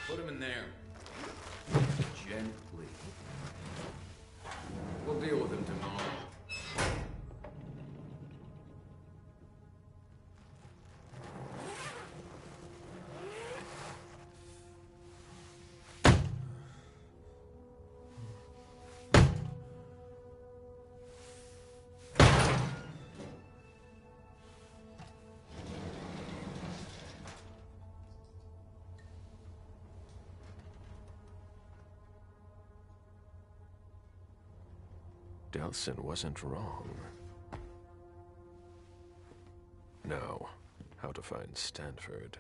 Put him in there. Gently. We'll deal with him tomorrow. Delson wasn't wrong. Now, how to find Stanford.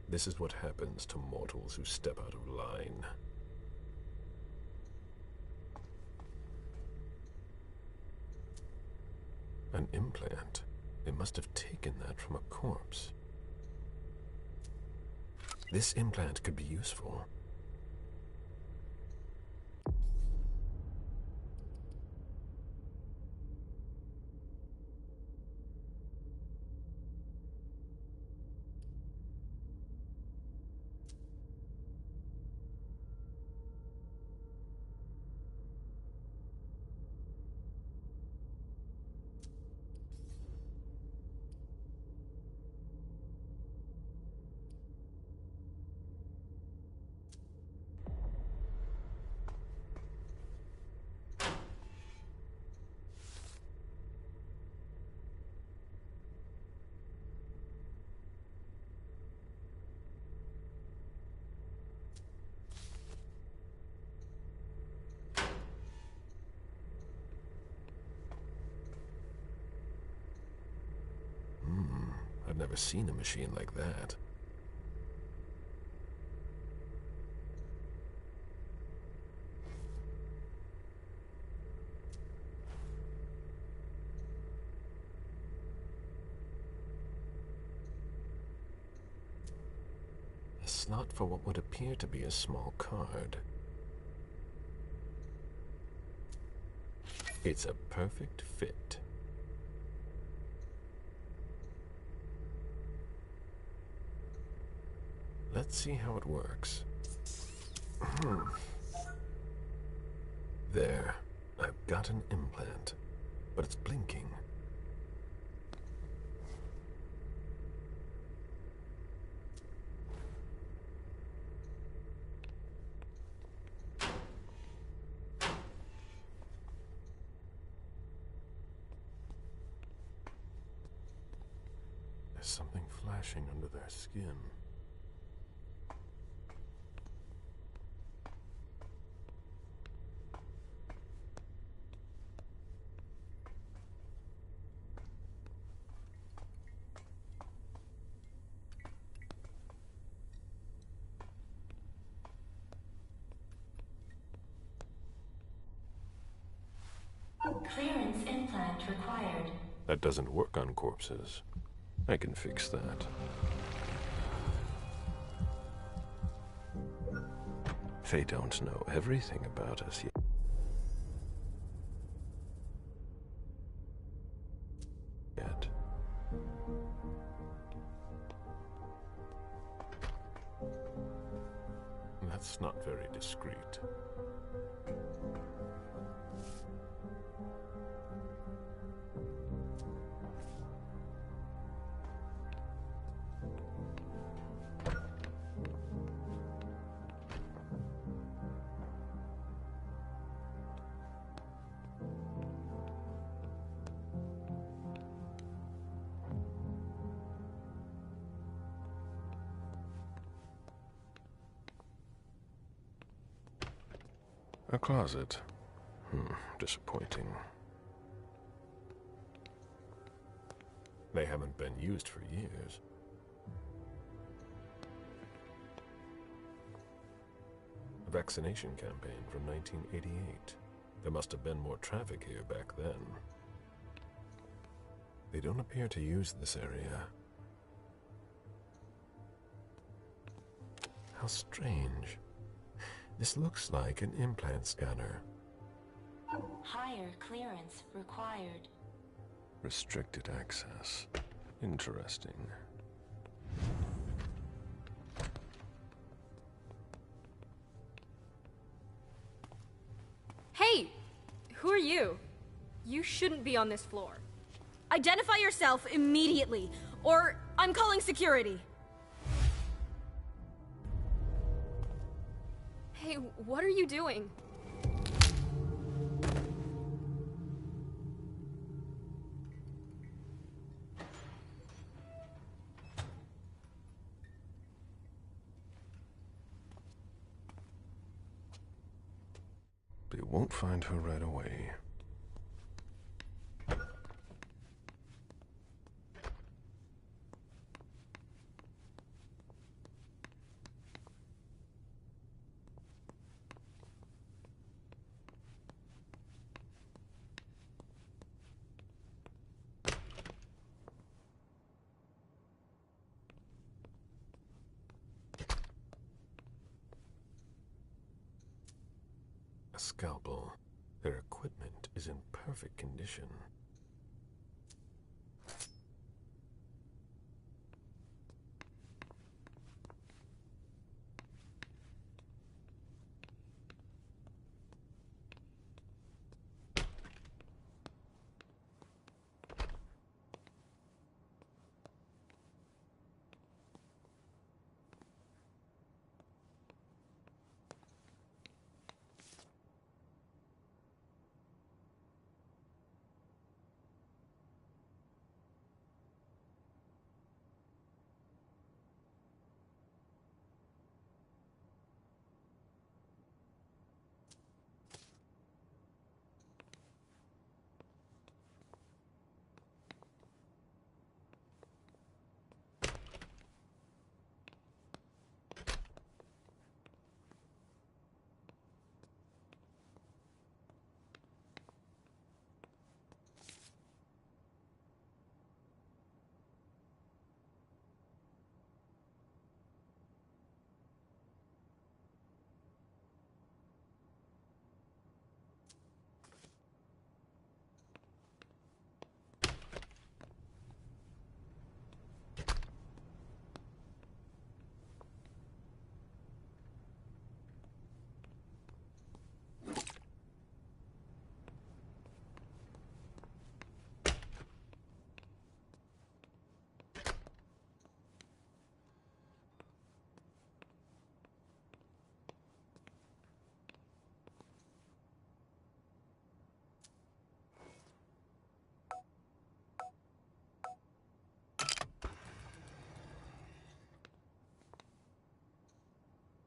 This is what happens to mortals who step out of line. An implant. They must have taken that from a corpse. This implant could be useful. I've never seen a machine like that. A slot for what would appear to be a small card. It's a perfect fit. Let's see how it works. There. I've got an implant, but it's blinking. There's something flashing under their skin. Clearance implant required. That doesn't work on corpses. I can fix that. They don't know everything about us yet. That's not very discreet. A closet. Disappointing. They haven't been used for years. A vaccination campaign from 1988. There must have been more traffic here back then. They don't appear to use this area. How strange. This looks like an implant scanner. Higher clearance required. Restricted access. Interesting. Hey! Who are you? You shouldn't be on this floor. Identify yourself immediately, or I'm calling security. Hey, what are you doing? They won't find her right away. A scalpel. Their equipment is in perfect condition.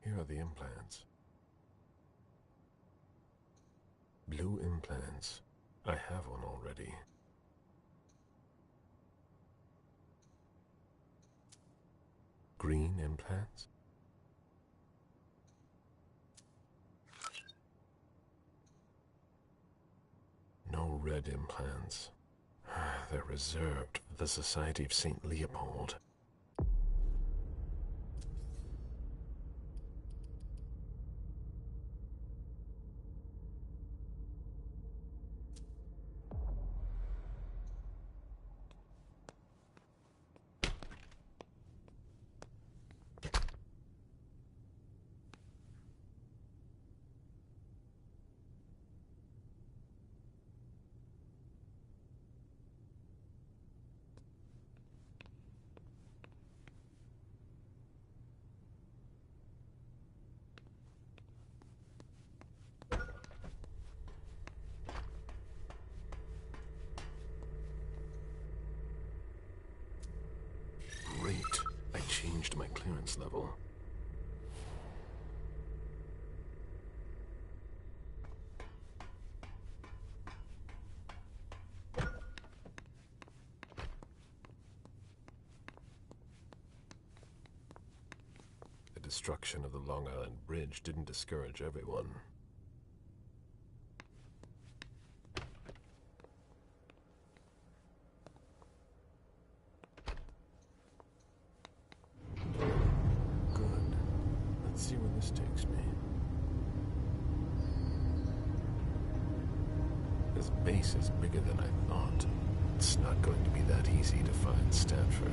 Here are the implants. Blue implants. I have one already. Green implants. No red implants. They're reserved for the Society of St. Leopold. My clearance level. The destruction of the Long Island Bridge didn't discourage everyone. See where this takes me. This base is bigger than I thought. It's not going to be that easy to find Stanford.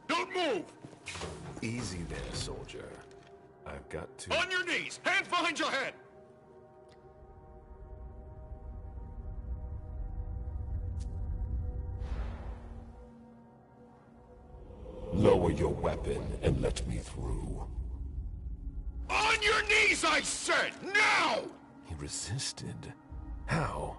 Don't move! Easy there, soldier. I've got to... On your knees! Hands behind your head! Lower your weapon and let me through. On your knees, I said! Now! He resisted. How?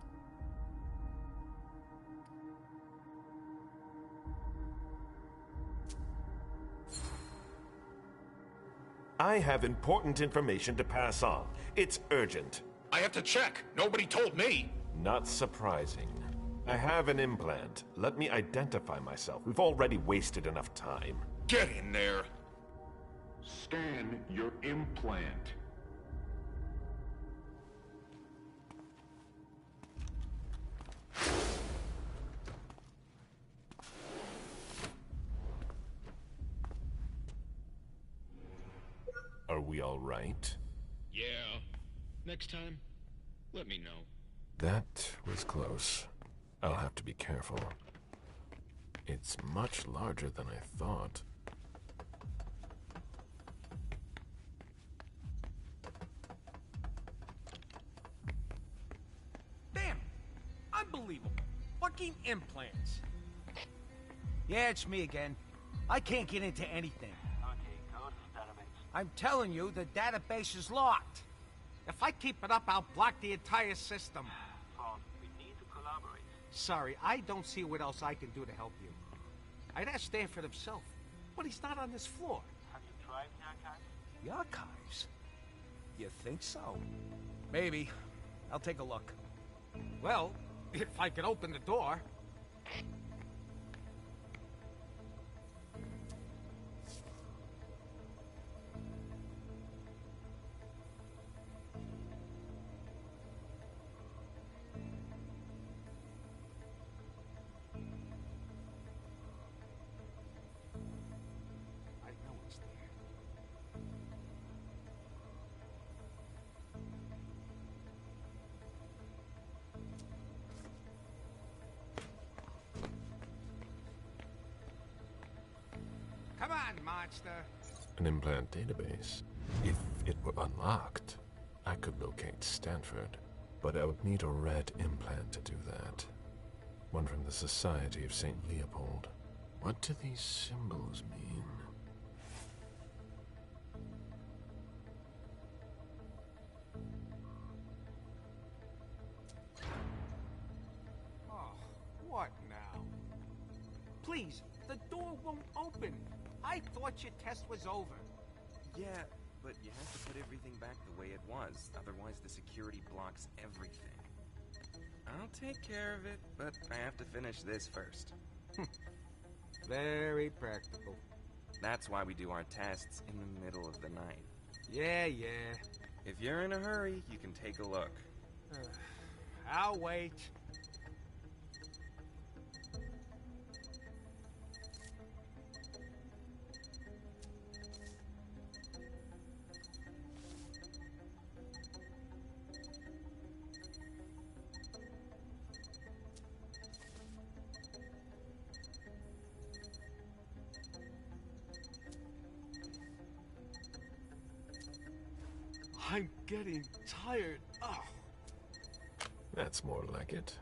I have important information to pass on. It's urgent. I have to check. Nobody told me. Not surprising. I have an implant. Let me identify myself. We've already wasted enough time. Get in there. Scan your implant. Are we all right? Yeah. Next time, let me know. That was close. I'll have to be careful. It's much larger than I thought. Damn! Unbelievable. Fucking implants. Yeah, it's me again. I can't get into anything. Okay, go to the database. I'm telling you, the database is locked. If I keep it up, I'll block the entire system. Paul, we need to collaborate. Sorry, I don't see what else I can do to help you. I'd ask Stanford himself, but he's not on this floor. Have you tried the archives? The archives? You think so? Maybe. I'll take a look. Well, if I could open the door. I know it's there. Come on, monster. An implant database. If it were unlocked, I could locate Stanford. But I would need a red implant to do that. One from the Society of St. Leopold. What do these symbols mean? Oh, what now? Please, the door won't open. I thought your test was over. Yeah, but you have to put everything back the way it was. Otherwise, the security blocks everything. I'll take care of it, but I have to finish this first. Very practical. That's why we do our tests in the middle of the night. Yeah. If you're in a hurry, you can take a look. I'll wait. I'm getting tired. Oh. That's more like it.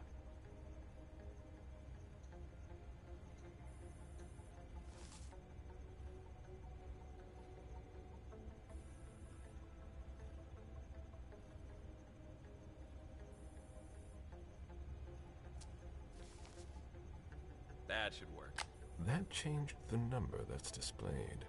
That should work. That changed the number that's displayed.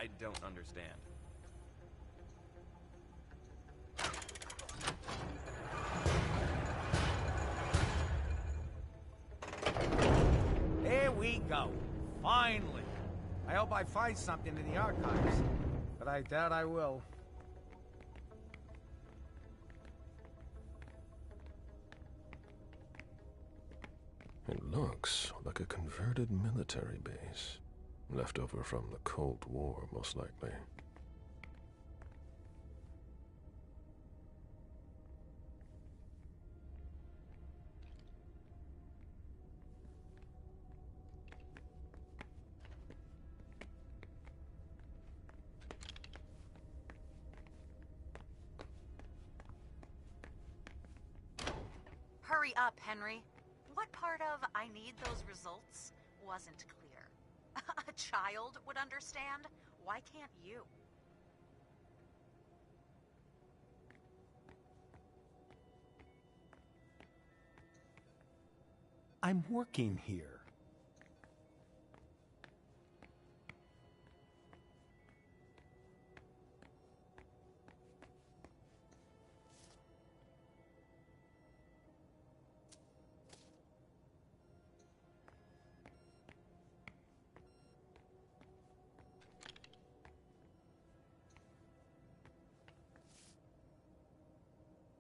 I don't understand. There we go. Finally. I hope I find something in the archives, but I doubt I will. It looks like a converted military base. Left over from the Cold War, most likely. Hurry up, Henry. What part of "I need those results" wasn't clear? A child would understand. Why can't you? I'm working here.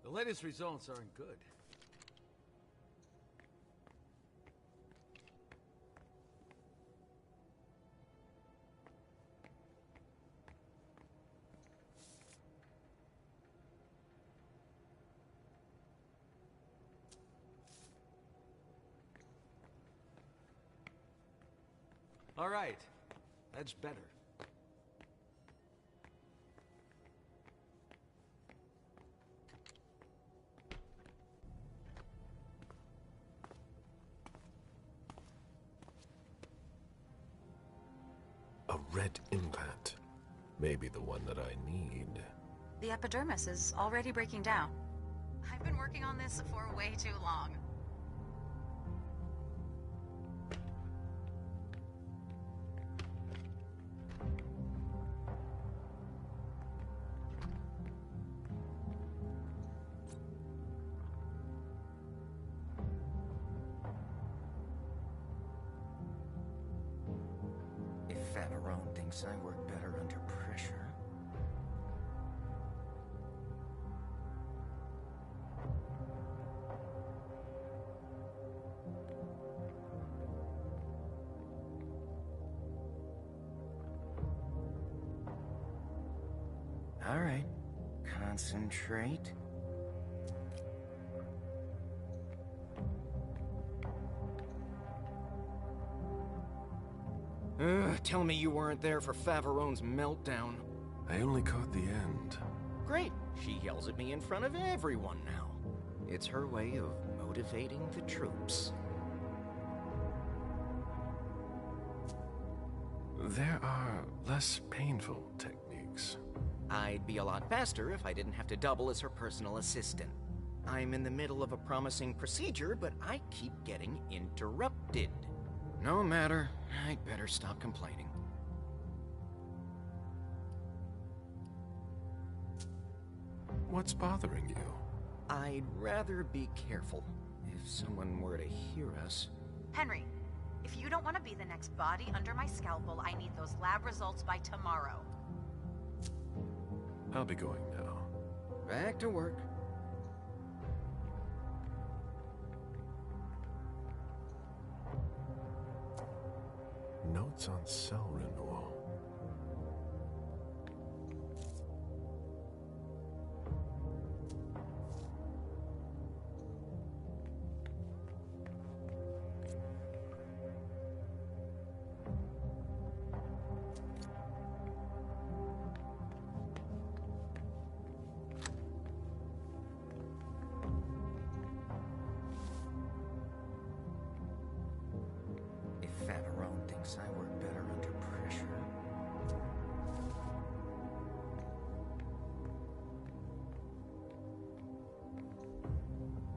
The latest results aren't good. All right, that's better. A red implant. Maybe the one that I need. The epidermis is already breaking down. I've been working on this for way too long. Vampiro thinks I work better under pressure. All right, concentrate. Tell me you weren't there for Faverone's meltdown. I only caught the end. Great. She yells at me in front of everyone now. It's her way of motivating the troops. There are less painful techniques. I'd be a lot faster if I didn't have to double as her personal assistant. I'm in the middle of a promising procedure, but I keep getting interrupted. No matter. I'd better stop complaining. What's bothering you? I'd rather be careful. If someone were to hear us... Henry, if you don't want to be the next body under my scalpel, I need those lab results by tomorrow. I'll be going now. Back to work. Notes on cell renewal. I work better under pressure.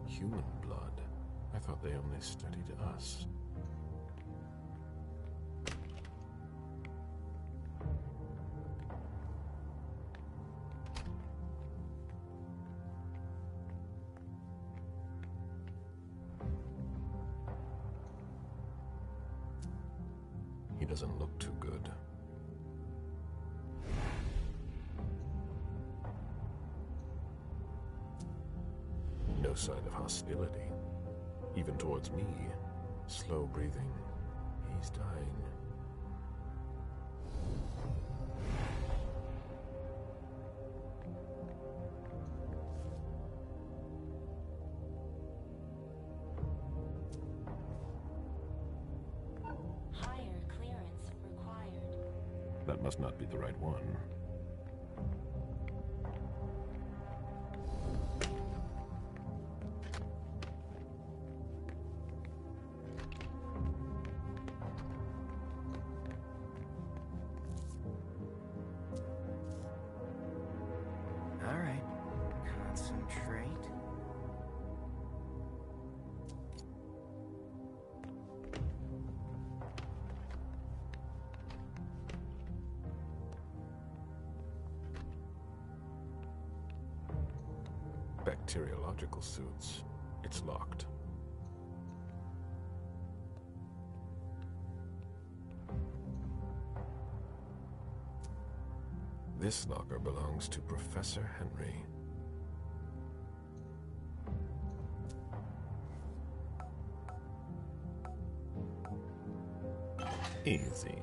Human blood? I thought they only studied us. He doesn't look too good. No sign of hostility. Even towards me. Slow breathing. He's dying. Higher clearance required. That must not be the right one. All right. Concentrate. Bacteriological suits. It's locked. This locker belongs to Professor Henry. Easy.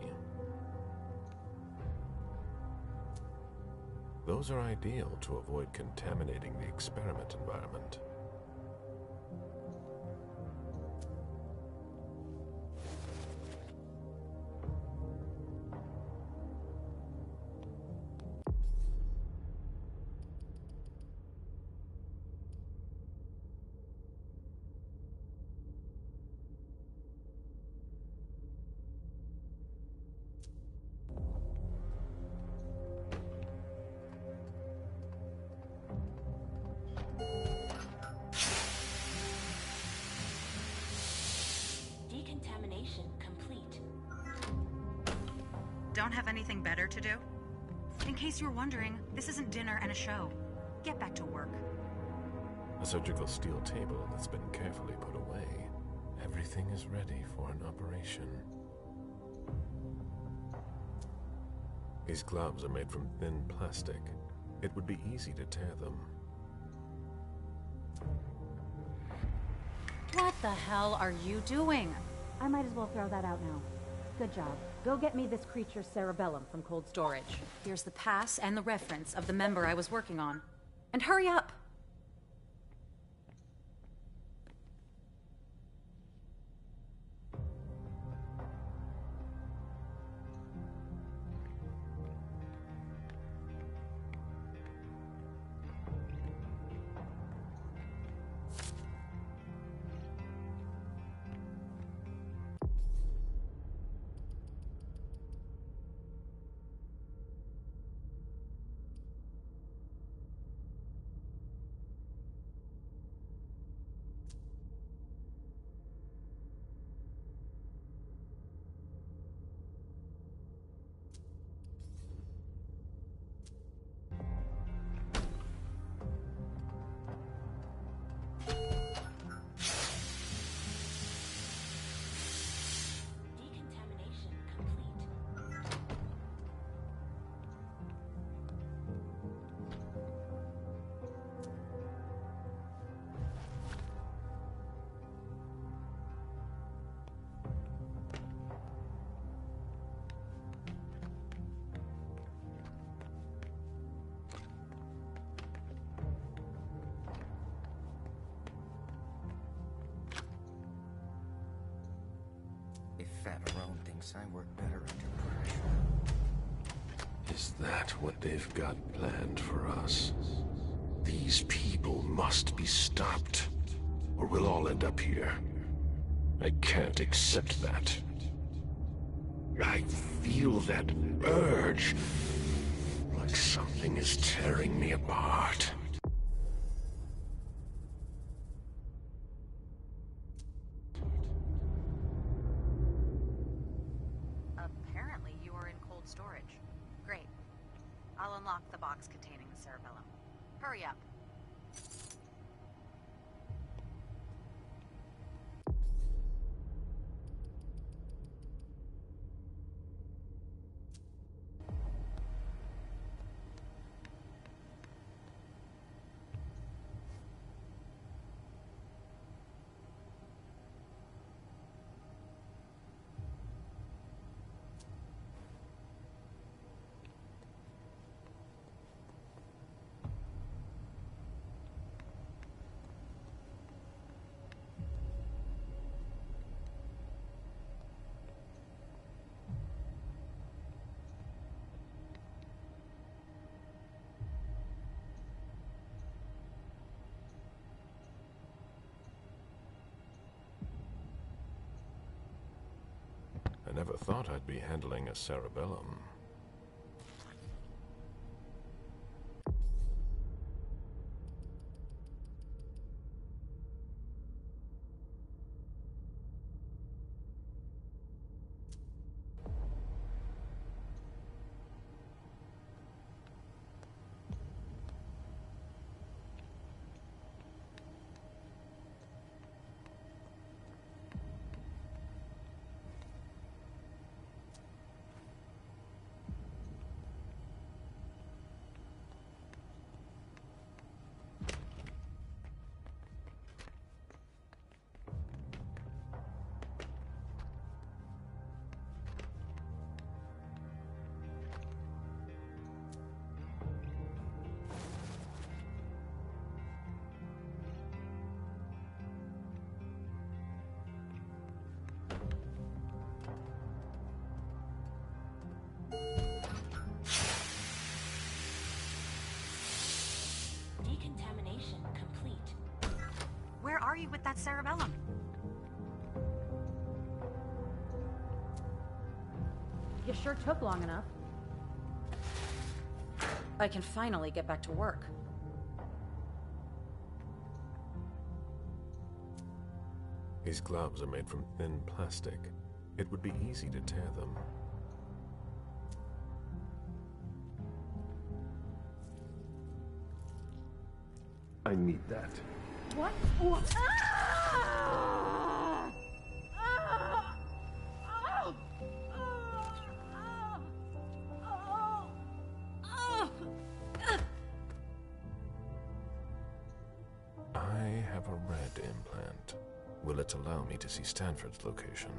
Those are ideal to avoid contaminating the experiment environment. Decontamination complete. Don't have anything better to do? In case you were wondering, this isn't dinner and a show. Get back to work. A surgical steel table that's been carefully put away. Everything is ready for an operation. These gloves are made from thin plastic. It would be easy to tear them. What the hell are you doing? I might as well throw that out now. Good job. Go get me this creature's cerebellum from cold storage. Here's the pass and the reference of the member I was working on. And hurry up! Decontamination complete. If Vampiro thinks I work better under pressure. Is that what they've got planned for us? These people must be stopped, or we'll all end up here. I can't accept that. I feel that urge, like something is tearing me apart. Apparently you are in cold storage. Great. I'll unlock the box containing the cerebellum. Hurry up. never thought I'd be handling a cerebellum. Decontamination complete. Where are you with that cerebellum? You sure took long enough. I can finally get back to work. These gloves are made from thin plastic. It would be easy to tear them. I need that. What? I have a red implant. Will it allow me to see Stanford's location?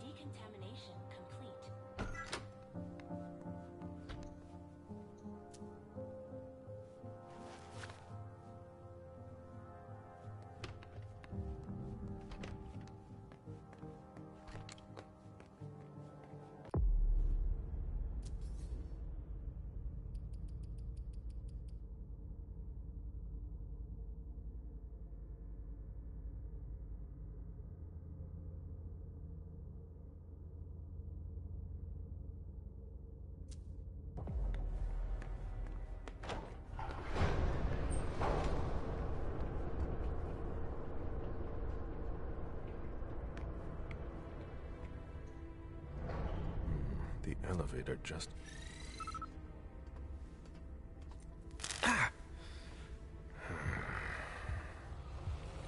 Decontamination complete. The elevator just...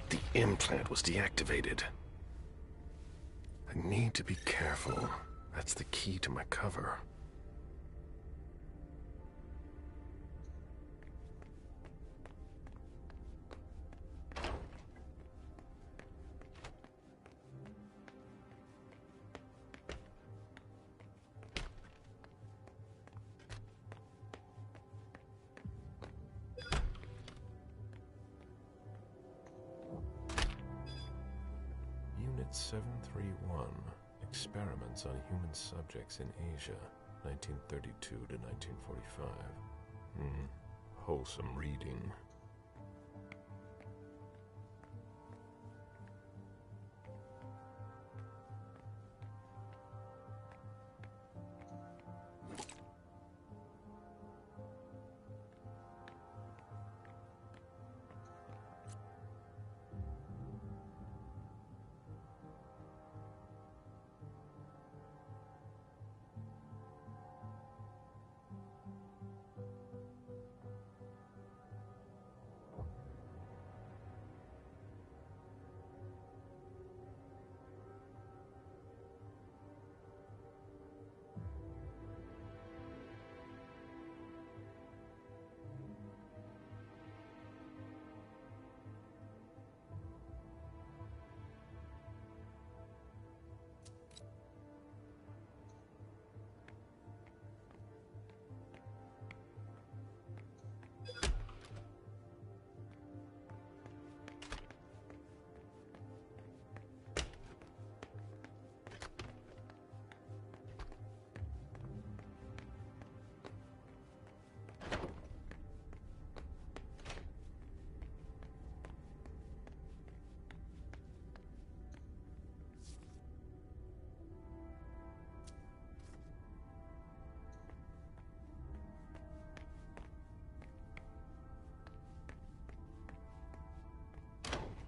The implant was deactivated. I need to be careful. That's the key to my cover. Unit 731. Experiments on human subjects in Asia, 1932 to 1945. Wholesome reading.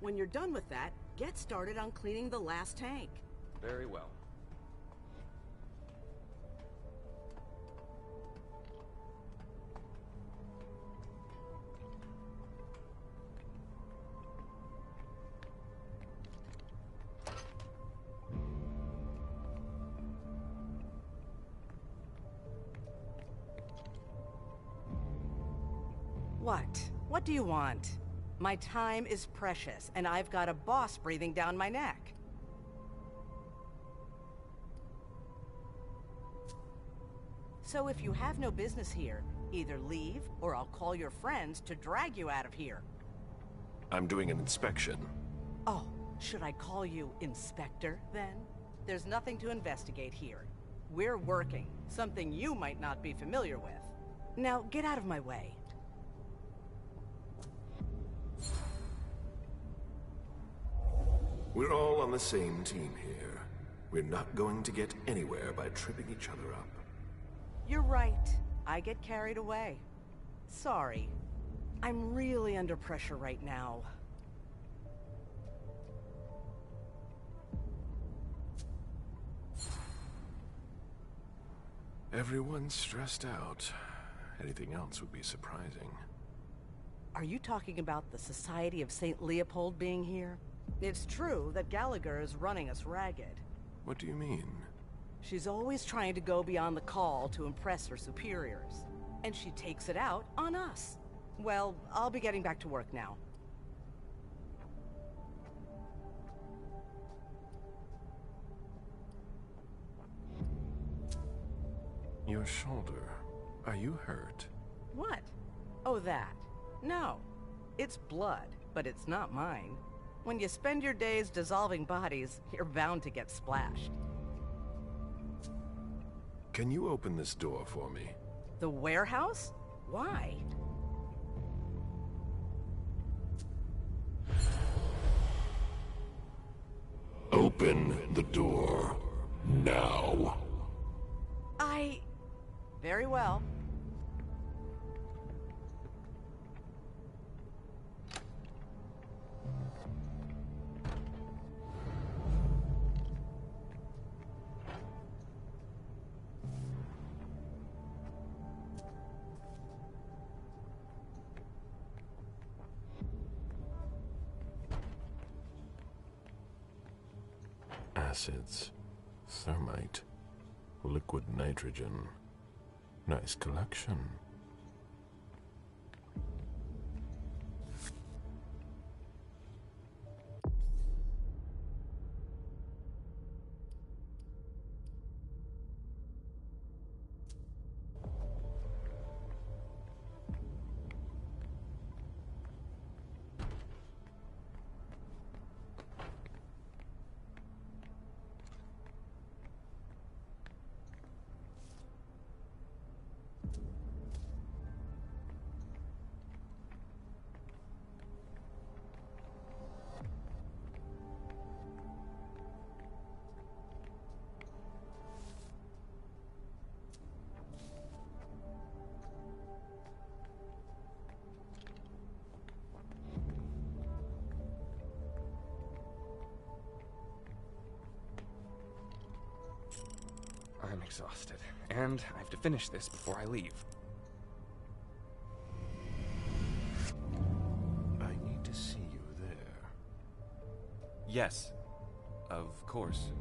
When you're done with that, get started on cleaning the last tank. Very well. What? What do you want? My time is precious, and I've got a boss breathing down my neck. So if you have no business here, either leave, or I'll call your friends to drag you out of here. I'm doing an inspection. Oh, should I call you Inspector, then? There's nothing to investigate here. We're working, something you might not be familiar with. Now, get out of my way. We're all on the same team here. We're not going to get anywhere by tripping each other up. You're right. I get carried away. Sorry. I'm really under pressure right now. Everyone's stressed out. Anything else would be surprising. Are you talking about the Society of St. Leopold being here? It's true that Gallagher is running us ragged. What do you mean? She's always trying to go beyond the call to impress her superiors. And she takes it out on us. Well, I'll be getting back to work now. Your shoulder. Are you hurt? What? Oh, that. No. It's blood, but it's not mine. When you spend your days dissolving bodies, you're bound to get splashed. Can you open this door for me? The warehouse? Why? Open the door. Now. Very well. Acids, thermite, liquid nitrogen. Nice collection. I'm exhausted, and I have to finish this before I leave. I need to see you there. Yes, of course.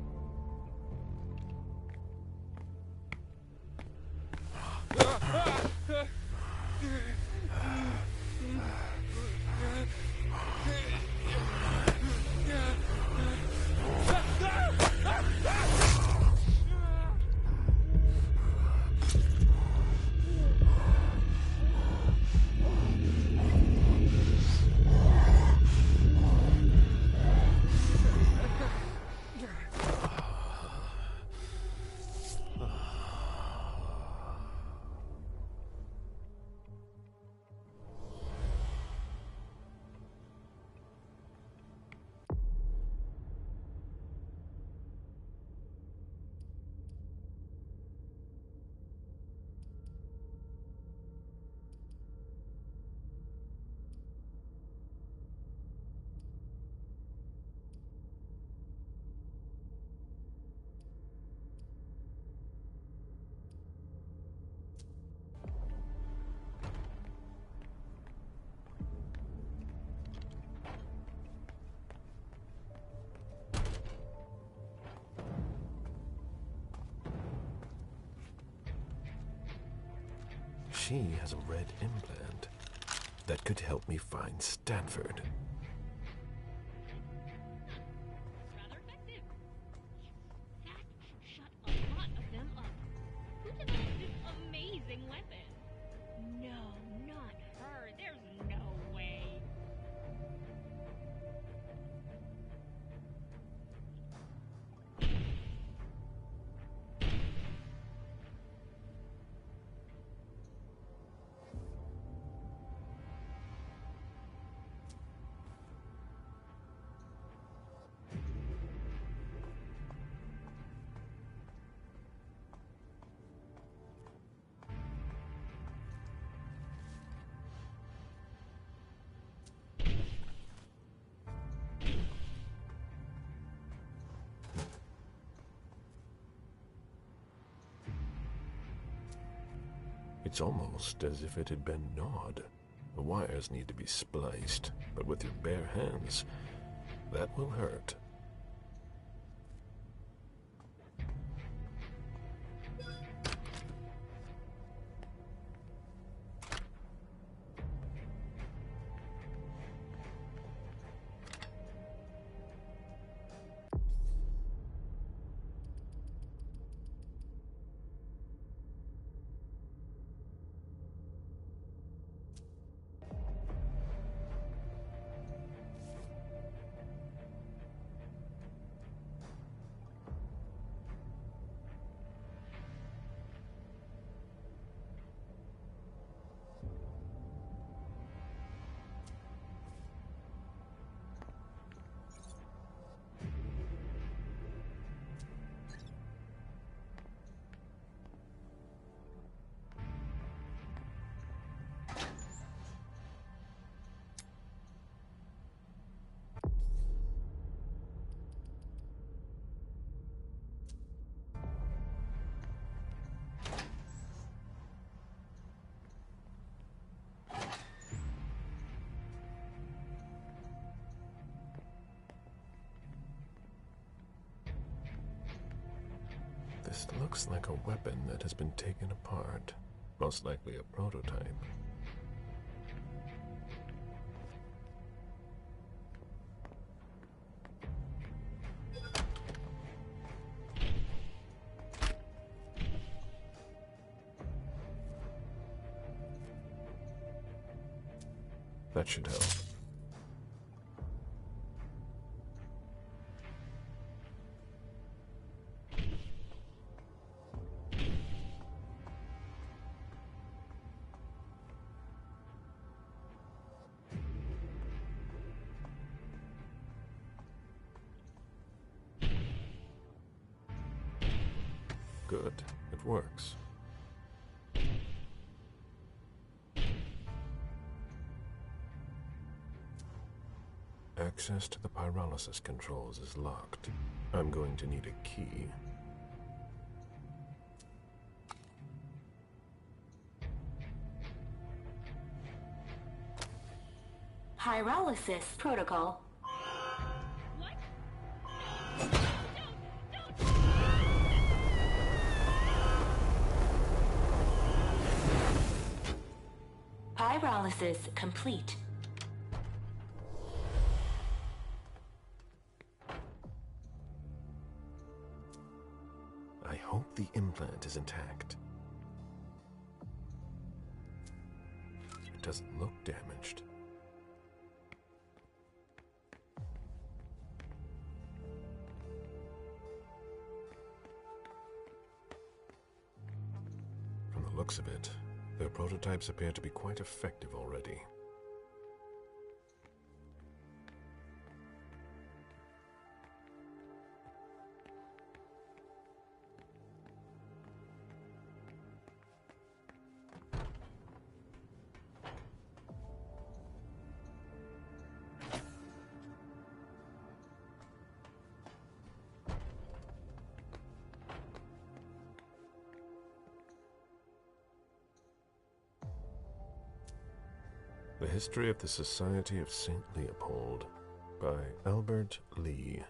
she has a red implant that could help me find Stanford. Rather effective. That should shut a lot of them up. Who developed this amazing weapon? No, not her. There's no way. It's almost as if it had been gnawed. The wires need to be spliced, but with your bare hands, that will hurt. This looks like a weapon that has been taken apart. Most likely a prototype. That should help. Good. It works. Access to the pyrolysis controls is locked. I'm going to need a key. Pyrolysis protocol. Pyrolysis complete. I hope the implant is intact. It doesn't look damaged. From the looks of it, their prototypes appear to be quite effective already. The History of the Society of St. Leopold by Albert Lee.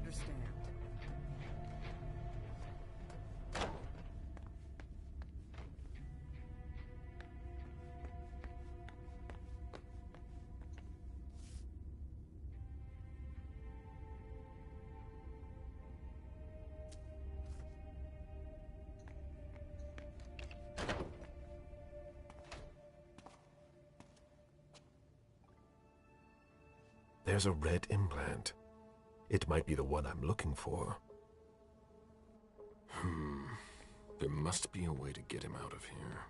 understand. There's a red implant. It might be the one I'm looking for. There must be a way to get him out of here.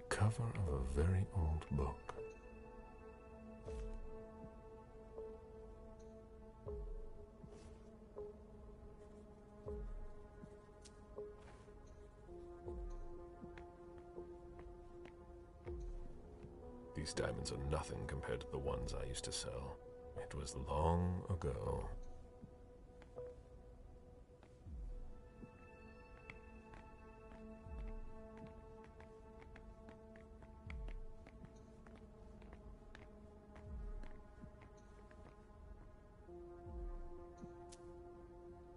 Cover of a very old book. These diamonds are nothing compared to the ones I used to sell. It was long ago.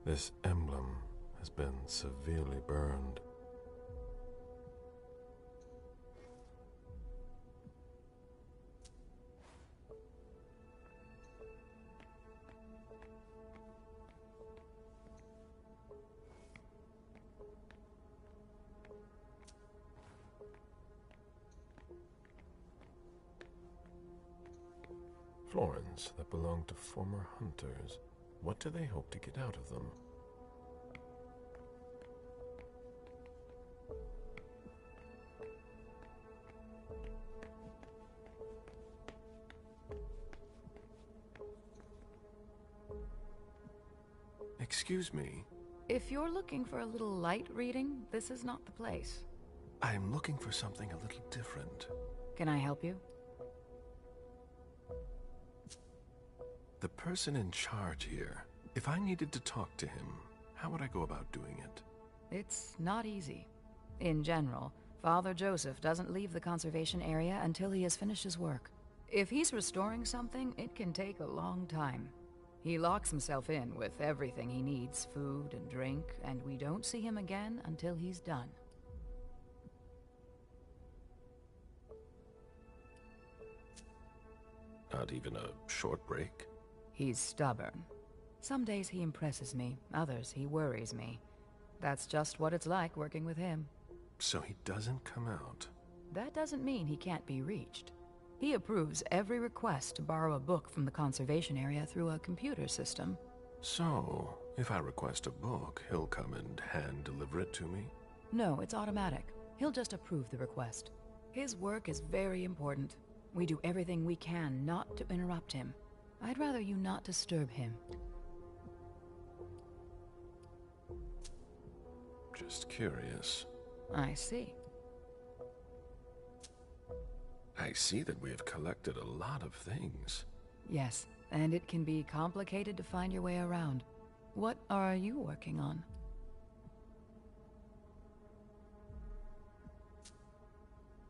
This emblem has been severely burned. Florins that belong to former hunters. What do they hope to get out of them? Excuse me. If you're looking for a little light reading, this is not the place. I'm looking for something a little different. Can I help you? The person in charge here, if I needed to talk to him, how would I go about doing it? It's not easy. In general, Father Joseph doesn't leave the conservation area until he has finished his work. If he's restoring something, it can take a long time. He locks himself in with everything he needs, food and drink, and we don't see him again until he's done. Not even a short break? He's stubborn. Some days he impresses me, others he worries me. That's just what it's like working with him. So he doesn't come out? That doesn't mean he can't be reached. He approves every request to borrow a book from the conservation area through a computer system. So, if I request a book, he'll come and hand-deliver it to me? No, it's automatic. He'll just approve the request. His work is very important. We do everything we can not to interrupt him. I'd rather you not disturb him. Just curious. I see. I see that we have collected a lot of things. Yes, and it can be complicated to find your way around. What are you working on?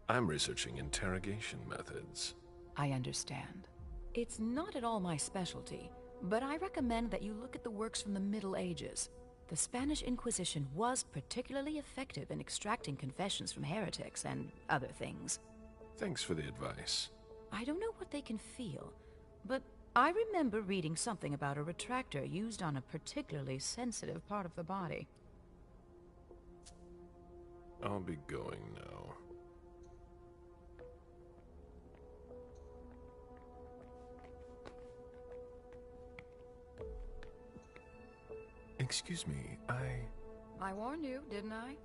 I'm researching interrogation methods. I understand. It's not at all my specialty, but I recommend that you look at the works from the Middle Ages. The Spanish Inquisition was particularly effective in extracting confessions from heretics and other things. Thanks for the advice. I don't know what they can feel, but I remember reading something about a retractor used on a particularly sensitive part of the body. I'll be going now. Excuse me, I warned you, didn't I?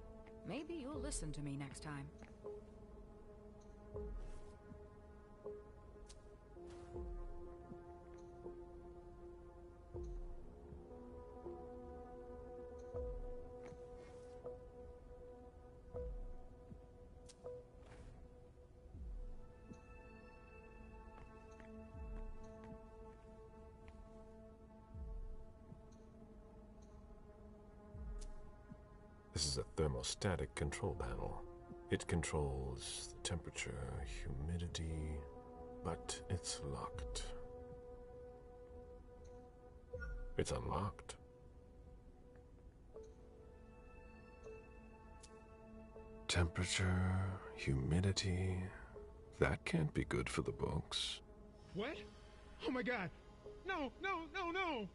Maybe you'll listen to me next time. This is a thermostatic control panel. It controls the temperature, humidity, but it's locked. It's unlocked. Temperature, humidity, that can't be good for the books. What? Oh my god! No, no, no, no!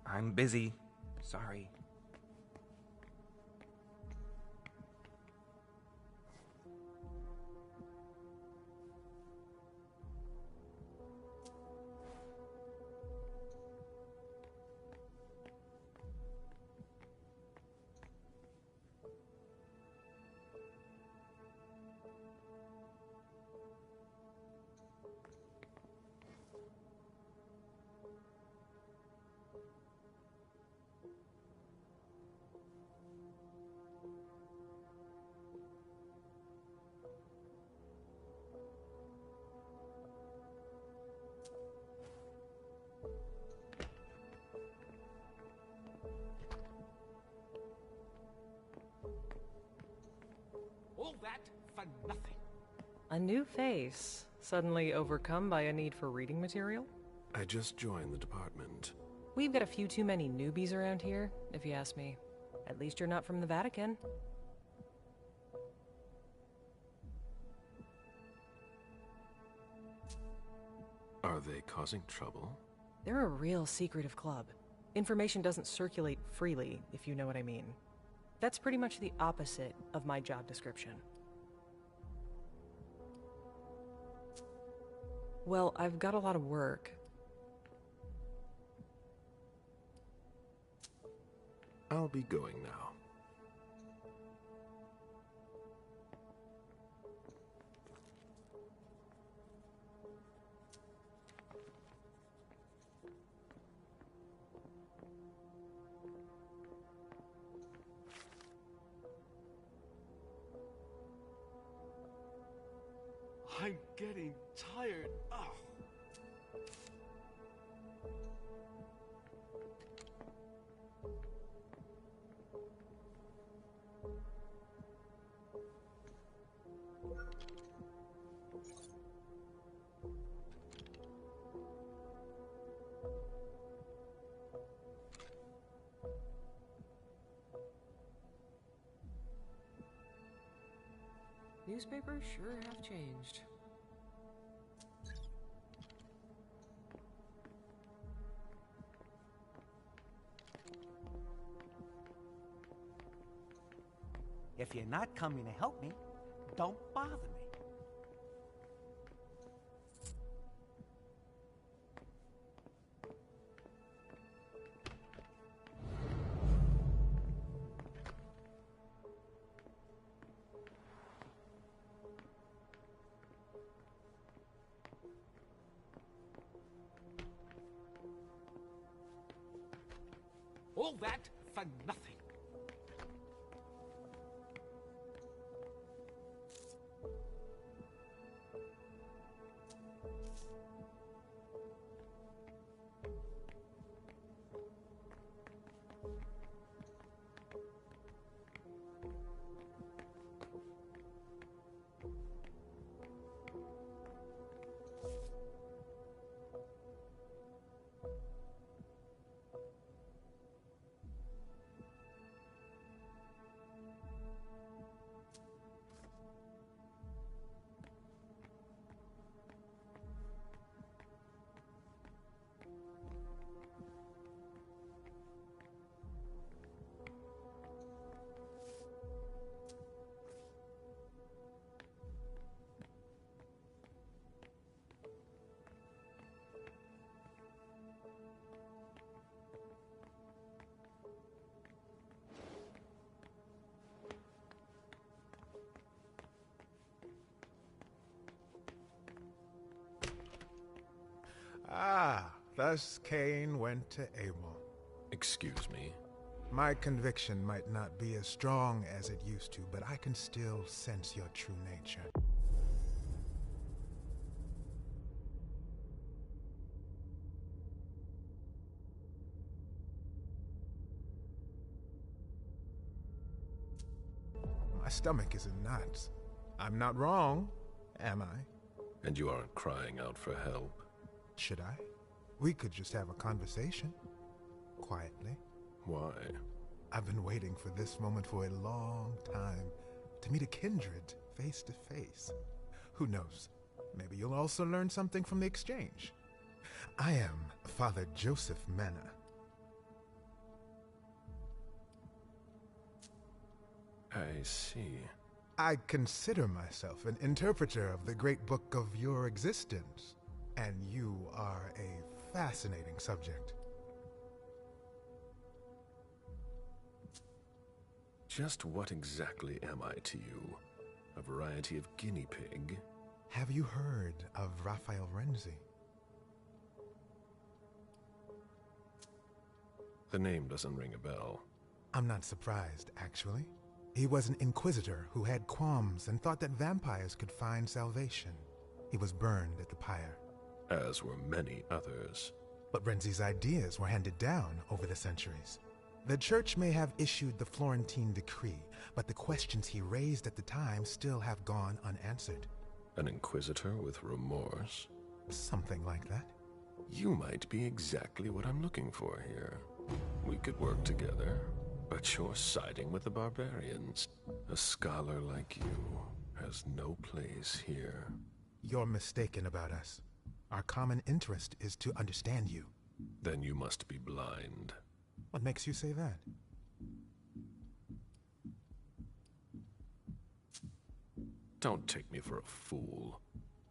I'm busy. Sorry. All that for nothing. A new face, suddenly overcome by a need for reading material? I just joined the department. We've got a few too many newbies around here, if you ask me. At least you're not from the Vatican. Are they causing trouble? They're a real secretive club. Information doesn't circulate freely, if you know what I mean. That's pretty much the opposite of my job description. Well, I've got a lot of work. I'll be going now. I'm getting tired. Oh. Newspapers sure have changed. If you're not coming to help me, don't bother me. All that for nothing. Thus Cain went to Abel. Excuse me? My conviction might not be as strong as it used to, but I can still sense your true nature. My stomach is in knots. I'm not wrong, am I? And you aren't crying out for help. Should I? We could just have a conversation. Quietly. Why? I've been waiting for this moment for a long time. To meet a kindred, face to face. Who knows? Maybe you'll also learn something from the exchange. I am Father Joseph Mena. I see. I consider myself an interpreter of the great book of your existence, and you are a fascinating subject. Just what exactly am I to you? A variety of guinea pig? Have you heard of Raphael Renzi? The name doesn't ring a bell. I'm not surprised, actually. He was an inquisitor who had qualms and thought that vampires could find salvation. He was burned at the pyre. As were many others. But Renzi's ideas were handed down over the centuries. The church may have issued the Florentine decree, but the questions he raised at the time still have gone unanswered. An inquisitor with remorse? Something like that. You might be exactly what I'm looking for here. We could work together. But you're siding with the barbarians. A scholar like you has no place here. You're mistaken about us. Our common interest is to understand you. Then you must be blind. What makes you say that? Don't take me for a fool.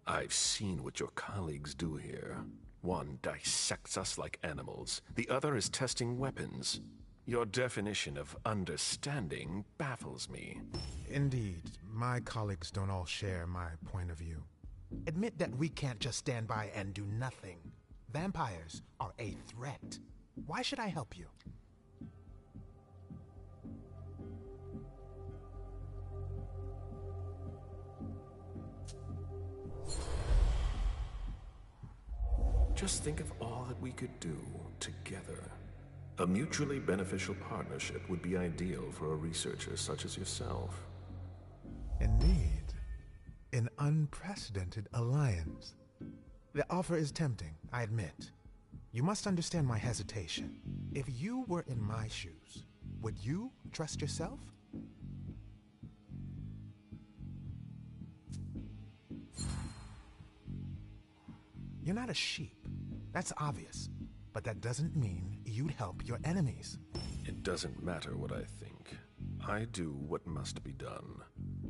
I've seen what your colleagues do here. One dissects us like animals. The other is testing weapons. Your definition of understanding baffles me. Indeed, my colleagues don't all share my point of view. Admit that we can't just stand by and do nothing. Vampires are a threat. Why should I help you? Just think of all that we could do together. A mutually beneficial partnership would be ideal for a researcher such as yourself. Indeed. An unprecedented alliance. The offer is tempting, I admit. You must understand my hesitation. If you were in my shoes, would you trust yourself? You're not a sheep. That's obvious. But that doesn't mean you'd help your enemies. It doesn't matter what I think. I do what must be done.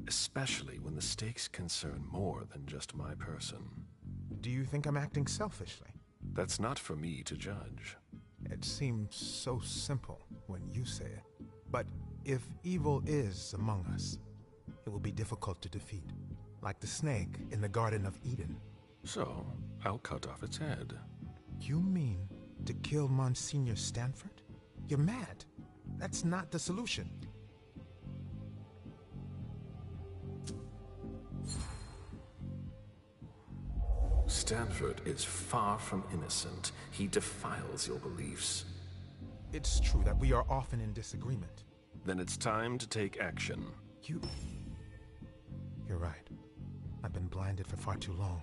Especially when the stakes concern more than just my person. Do you think I'm acting selfishly? That's not for me to judge. It seems so simple when you say it. But if evil is among us, it will be difficult to defeat. Like the snake in the Garden of Eden. So, I'll cut off its head. You mean to kill Monsignor Stanford? You're mad. That's not the solution. Stanford is far from innocent. He defiles your beliefs. It's true that we are often in disagreement. Then it's time to take action. You're right. I've been blinded for far too long.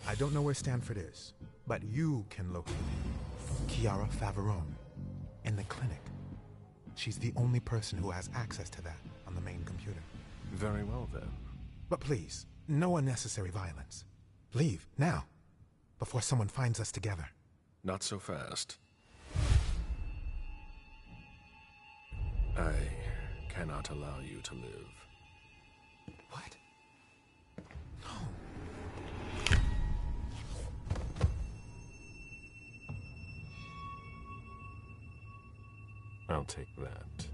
I don't know where Stanford is, but you can locate Chiara Favarone in the clinic. She's the only person who has access to that on the main computer. Very well, then. But please, no unnecessary violence. Leave, now, before someone finds us together. Not so fast. I cannot allow you to live. What? I'll take that.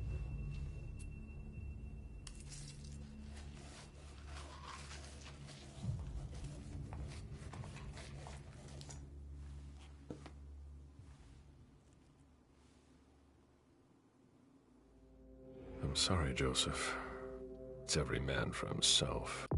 sorry, Joseph. It's every man for himself.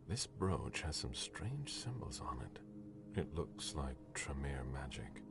This brooch has some strange symbols on it. It looks like Tremere magic.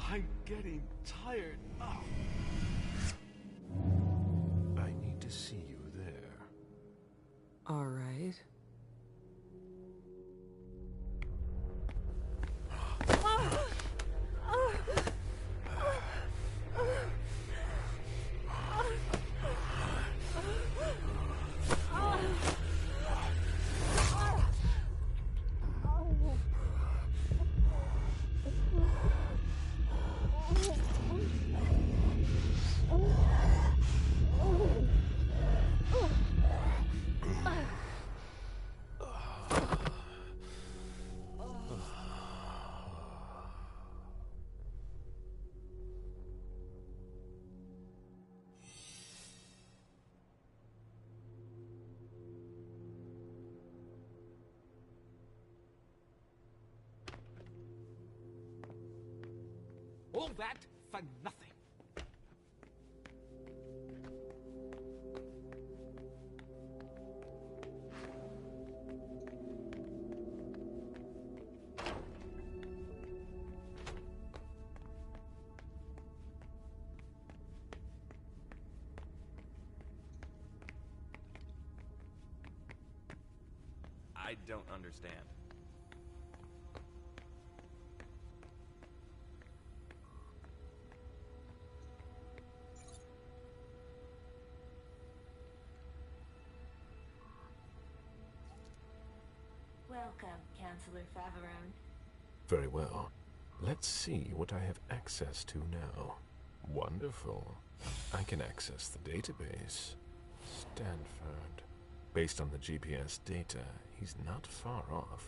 I'm getting tired. Oh. I need to see you there. All right. All that for nothing. I don't understand. Welcome, Counselor Faverone. Very well. Let's see what I have access to now. Wonderful. I can access the database. Stanford. Based on the GPS data, he's not far off.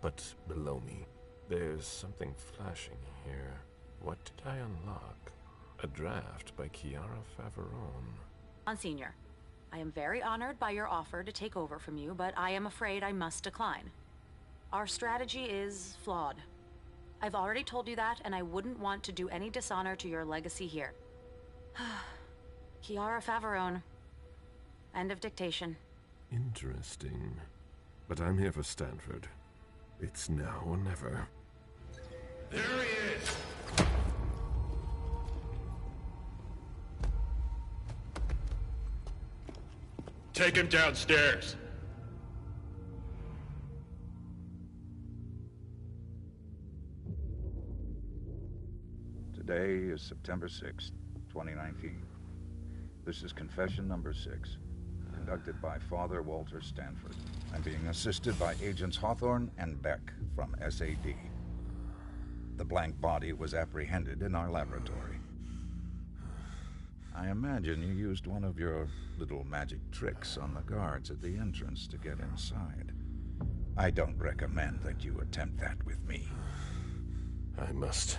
But below me, there's something flashing here. What did I unlock? A draft by Chiara Faverone. Monsignor, I am very honored by your offer to take over from you, but I am afraid I must decline. Our strategy is flawed. I've already told you that, and I wouldn't want to do any dishonor to your legacy here. Chiara Faverone. End of dictation. Interesting. But I'm here for Stanford. It's now or never. There he is! Take him downstairs. Today is September 6th, 2019. This is confession number 6, conducted by Father Walter Stanford. I'm being assisted by Agents Hawthorne and Beck from SAD. The blank body was apprehended in our laboratory. I imagine you used one of your little magic tricks on the guards at the entrance to get inside. I don't recommend that you attempt that with me. I must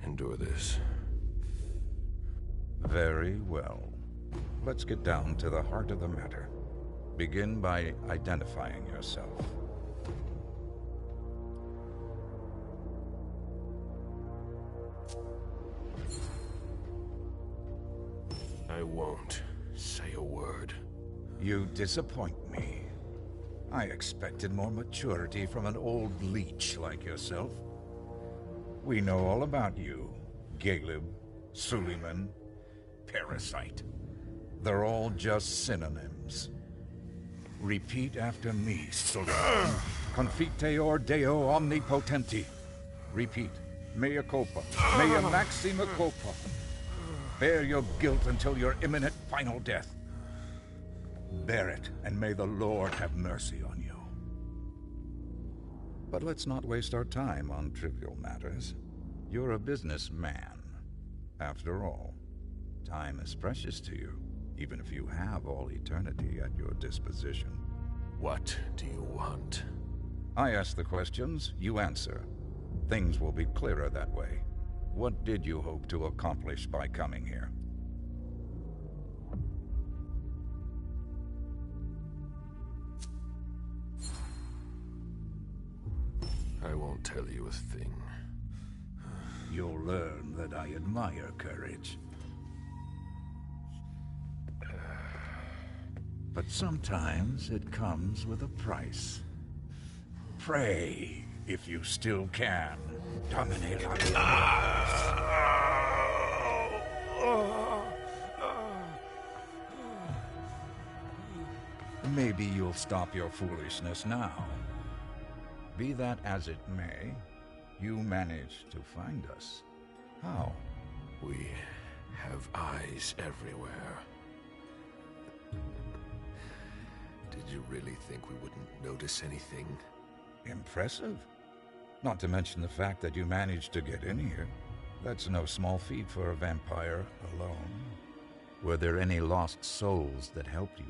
endure this. Very well. Let's get down to the heart of the matter. Begin by identifying yourself. I won't say a word. You disappoint me. I expected more maturity from an old leech like yourself. We know all about you. Galeb, Suleiman, Parasite. They're all just synonyms. Repeat after me, Suleiman. Confiteor Deo Omnipotenti. Repeat. Mea culpa. Mea maxima culpa. Bear your guilt until your imminent final death. Bear it, and may the Lord have mercy on you. But let's not waste our time on trivial matters. You're a businessman. After all, time is precious to you, even if you have all eternity at your disposition. What do you want? I ask the questions, you answer. Things will be clearer that way. What did you hope to accomplish by coming here? I won't tell you a thing. You'll learn that I admire courage. But sometimes it comes with a price. Pray, if you still can. Dominate Maybe you'll stop your foolishness now. Be that as it may, you managed to find us. How? We have eyes everywhere. Did you really think we wouldn't notice anything? Impressive. Not to mention the fact that you managed to get in here. That's no small feat for a vampire alone. Were there any lost souls that helped you?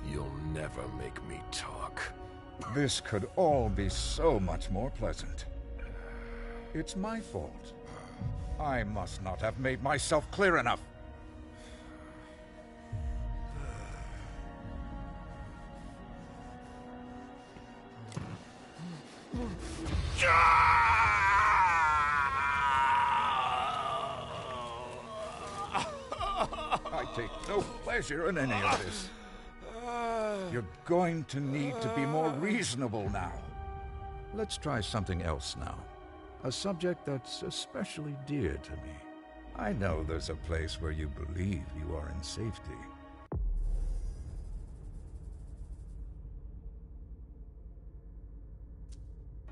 You'll never make me talk. This could all be so much more pleasant. It's my fault. I must not have made myself clear enough. I take no pleasure in any of this. You're going to need to be more reasonable now. Let's try something else now. A subject that's especially dear to me. I know there's a place where you believe you are in safety.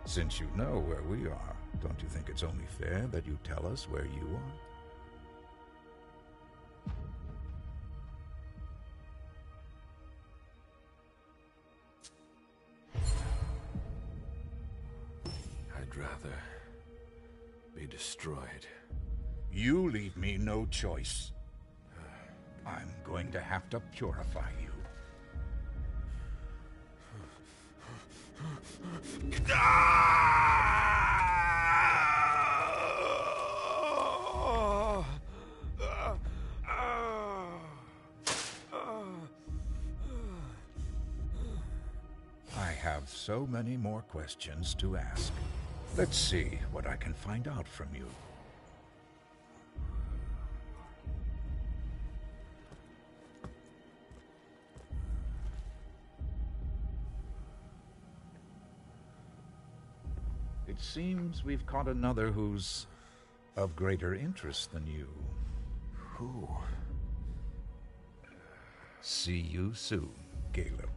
Since you know where we are, Don't you think it's only fair that you tell us where you are? I'd rather be destroyed. You leave me no choice. I'm going to have to purify you. I have so many more questions to ask. Let's see what I can find out from you. It seems we've caught another who's of greater interest than you. Who? See you soon, Caleb.